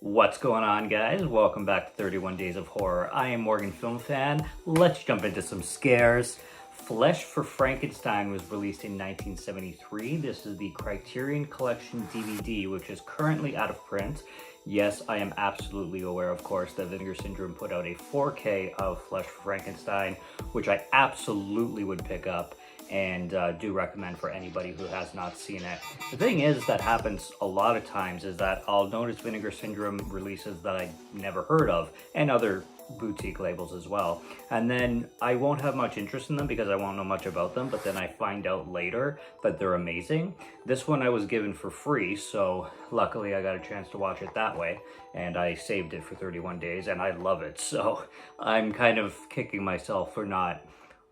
What's going on, guys? Welcome back to 31 Days of Horror. I am Morgan Film Fan. Let's jump into some scares. Flesh for Frankenstein was released in 1973. This is the Criterion Collection DVD, which is currently out of print. Yes, I am absolutely aware, of course, that Vinegar Syndrome put out a 4K of Flesh for Frankenstein, which I absolutely would pick up and do recommend for anybody who has not seen it. The thing is that happens a lot of times is that I'll notice Vinegar Syndrome releases that I never heard of, and other boutique labels as well, and then I won't have much interest in them because I won't know much about them, but then I find out later that they're amazing. This one I was given for free, so luckily I got a chance to watch it that way, and I saved it for 31 days and I love it. So I'm kind of kicking myself for not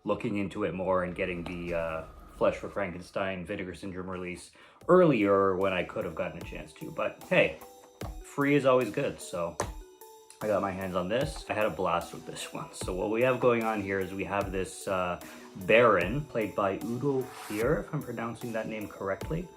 looking into it more and getting the Flesh for Frankenstein Vinegar Syndrome release earlier when I could have gotten a chance to. But hey, free is always good, so I got my hands on this. I had a blast with this one. So what we have going on here is we have this Baron, played by Udo Kier, if I'm pronouncing that name correctly.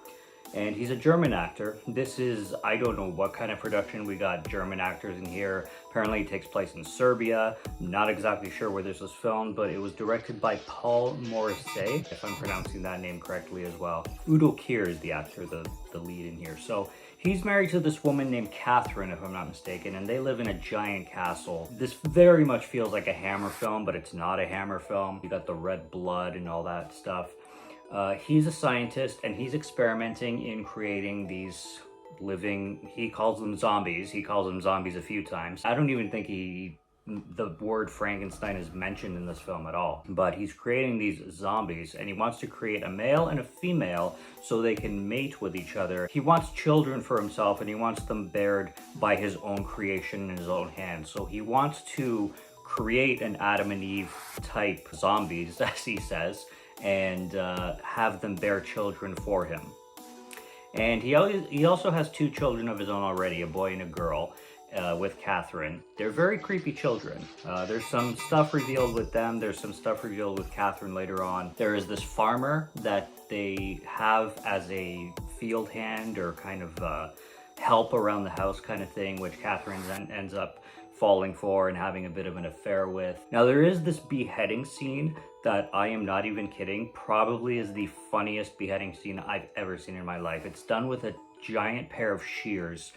And he's a German actor. This is, I don't know what kind of production. We got German actors in here. Apparently it takes place in Serbia. I'm not exactly sure where this was filmed, but it was directed by Paul Morrissey, if I'm pronouncing that name correctly as well. Udo Kier is the actor, the lead in here. So he's married to this woman named Catherine, if I'm not mistaken, and they live in a giant castle. This very much feels like a Hammer film, but it's not a Hammer film. You got the red blood and all that stuff. He's a scientist and he's experimenting in creating these living, he calls them zombies. He calls them zombies a few times. I don't even think the word Frankenstein is mentioned in this film at all, but he's creating these zombies and he wants to create a male and a female so they can mate with each other. He wants children for himself and he wants them bared by his own creation in his own hands. So he wants to create an Adam and Eve type zombies, as he says, and have them bear children for him. And he also has two children of his own already, a boy and a girl, with Catherine. They're very creepy children. There's some stuff revealed with them. There's some stuff revealed with Catherine later on. There is this farmer that they have as a field hand or kind of help around the house kind of thing, which Catherine then ends up falling for and having a bit of an affair with. Now there is this beheading scene that I am not even kidding, probably is the funniest beheading scene I've ever seen in my life. It's done with a giant pair of shears,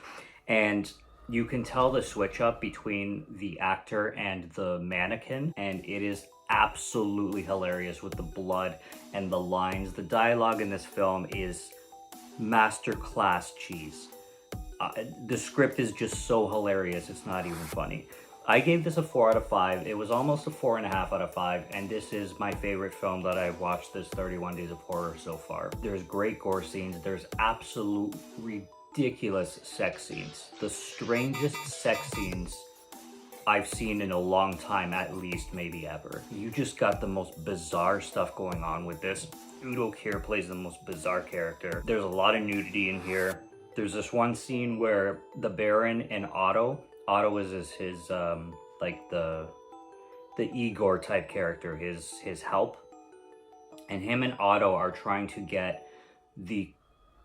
and you can tell the switch up between the actor and the mannequin, and it is absolutely hilarious with the blood and the lines. The dialogue in this film is masterclass cheese. The script is just so hilarious, it's not even funny. I gave this a 4 out of 5. It was almost a 4.5 out of 5, and this is my favorite film that I've watched this 31 Days of Horror so far. There's great gore scenes. There's absolute ridiculous sex scenes. The strangest sex scenes I've seen in a long time, at least, maybe ever. You just got the most bizarre stuff going on with this. Udo Kier plays the most bizarre character. There's a lot of nudity in here. There's this one scene where the Baron and Otto is his like the Igor type character, his help, and him and Otto are trying to get the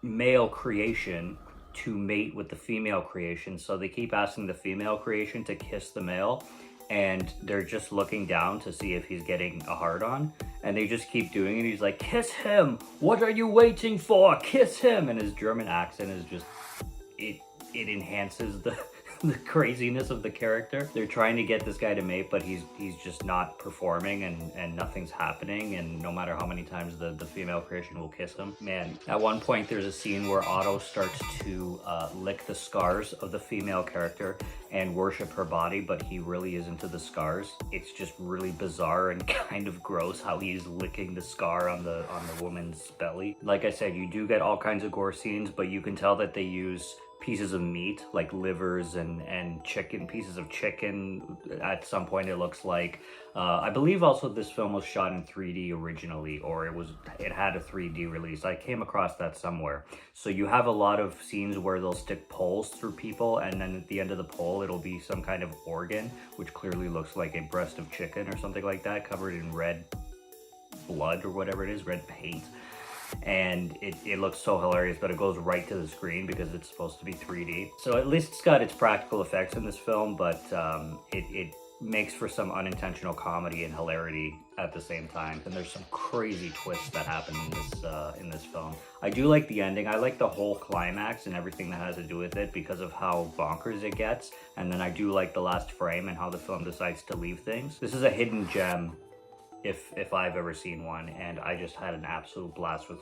male creation to mate with the female creation. So they keep asking the female creation to kiss the male, and they're just looking down to see if he's getting a hard-on, and they just keep doing it. He's like, kiss him, what are you waiting for, kiss him. And his German accent is just, it enhances the craziness of the character. They're trying to get this guy to mate, but he's just not performing, and nothing's happening, and no matter how many times the female creation will kiss him. Man, at one point there's a scene where Otto starts to lick the scars of the female character and worship her body, but he really is into the scars. It's just really bizarre and kind of gross how he's licking the scar on the woman's belly. Like I said, you do get all kinds of gore scenes, but you can tell that they use pieces of meat like livers and chicken, pieces of chicken. At some point it looks like I believe also this film was shot in 3D originally, or it had a 3D release. I came across that somewhere. So you have a lot of scenes where they'll stick poles through people, and then at the end of the pole it'll be some kind of organ, which clearly looks like a breast of chicken or something like that, covered in red blood or whatever it is, red paint. And it looks so hilarious, but it goes right to the screen because it's supposed to be 3D. So at least it's got its practical effects in this film, but it makes for some unintentional comedy and hilarity at the same time. And there's some crazy twists that happen in this film. I do like the ending. I like the whole climax and everything that has to do with it because of how bonkers it gets. And then I do like the last frame and how the film decides to leave things. This is a hidden gem if I've ever seen one, and I just had an absolute blast with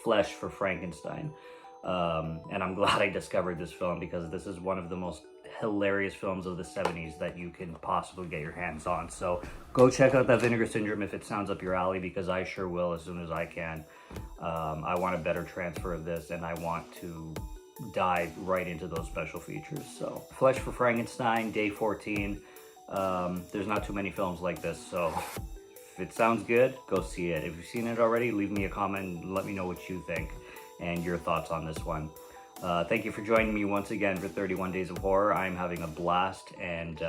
Flesh for Frankenstein. And I'm glad I discovered this film because this is one of the most hilarious films of the 70s that you can possibly get your hands on. So go check out that Vinegar Syndrome if it sounds up your alley, because I sure will as soon as I can. I want a better transfer of this, and I want to dive right into those special features. So Flesh for Frankenstein, day 14. There's not too many films like this, so if it sounds good, go see it. If you've seen it already, leave me a comment and let me know what you think and your thoughts on this one. Thank you for joining me once again for 31 Days of Horror. I'm having a blast and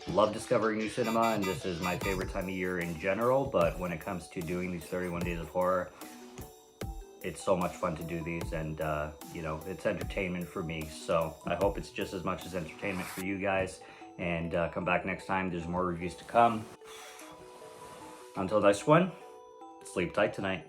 love discovering new cinema, and this is my favorite time of year in general, but when it comes to doing these 31 Days of Horror, it's so much fun to do these, and you know, it's entertainment for me, so I hope it's just as much as entertainment for you guys. And come back next time. There's more reviews to come. Until next one, sleep tight tonight.